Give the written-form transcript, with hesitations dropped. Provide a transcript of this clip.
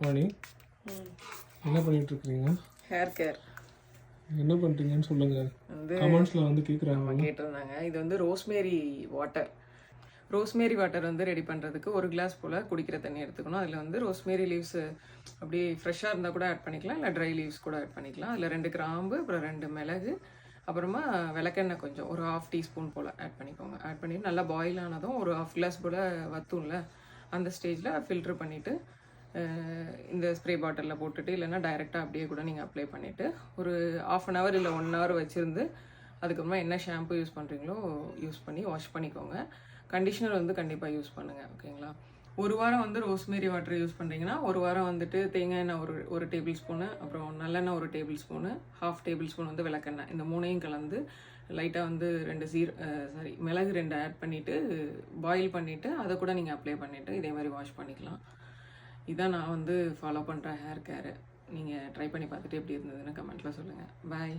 வாணி என்ன பண்ணிட்டு இருக்கீங்க? ஹேர் கேர் என்ன பண்ணுறீங்கன்னு சொல்லுங்கள். வந்து கமெண்ட்ஸில் வந்து கேட்குறாங்க. கேட்டிருந்தாங்க. இது வந்து ரோஸ்மேரி வாட்டர் வந்து ரெடி பண்ணுறதுக்கு 1 கிளாஸ் போல் குடிக்கிற தண்ணி எடுத்துக்கணும். அதில் வந்து ரோஸ்மேரி லீவ்ஸ் அப்படியே ஃப்ரெஷ்ஷாக இருந்தால் கூட ஆட் பண்ணிக்கலாம், இல்லை ட்ரை லீவ்ஸ் கூட ஆட் பண்ணிக்கலாம். அதில் 2 கிராம்பு, அப்புறம் 2 மிளகு, அப்புறமா விளக்கெண்ணெய் கொஞ்சம் ஒரு 1/2 டீஸ்பூன் போல் ஆட் பண்ணிக்கோங்க. ஆட் பண்ணிவிட்டு நல்லா பாயில் ஆனதும் ஒரு 1/2 கிளாஸ் போல் வத்தும்ல, அந்த ஸ்டேஜில் ஃபில்ட்ரு பண்ணிவிட்டு இந்த ஸ்ப்ரே பாட்டிலில் போட்டுட்டு, இல்லைன்னா டைரெக்டாக அப்படியே கூட நீங்கள் அப்ளை பண்ணிவிட்டு ஒரு 1/2 அன் ஹவர் இல்லை 1 ஹவர் வச்சுருந்து அதுக்கப்புறமா என்ன ஷாம்பு யூஸ் பண்ணுறீங்களோ யூஸ் பண்ணி வாஷ் பண்ணிக்கோங்க. கண்டிஷ்னர் வந்து கண்டிப்பாக யூஸ் பண்ணுங்கள், ஓகேங்களா? 1 வாரம் வந்து ரோஸ்மேரி வாட்டர் யூஸ் பண்ணுறீங்கன்னா 1 வாரம் வந்துட்டு தேங்காய் எண்ணெய் ஒரு டேபிள் ஸ்பூனு, அப்புறம் நல்லெண்ணெய் 1 டேபிள் ஸ்பூனு, 1/2 டேபிள் ஸ்பூன் வந்து விளக்கெண்ணெய், இந்த 3ஐயும் கலந்து லைட்டாக வந்து 2 மிளகு 2 ஆட் பண்ணிவிட்டு பாயில் பண்ணிவிட்டு அதை கூட நீங்கள் அப்ளை பண்ணிவிட்டு இதே மாதிரி வாஷ் பண்ணிக்கலாம். இதான் நான் வந்து ஃபாலோ பண்ணுற ஹேர் கேரு. நீங்கள் ட்ரை பண்ணி பார்த்துட்டு எப்படி இருந்ததுன்னு கமெண்ட்டில் சொல்லுங்கள். பாய்.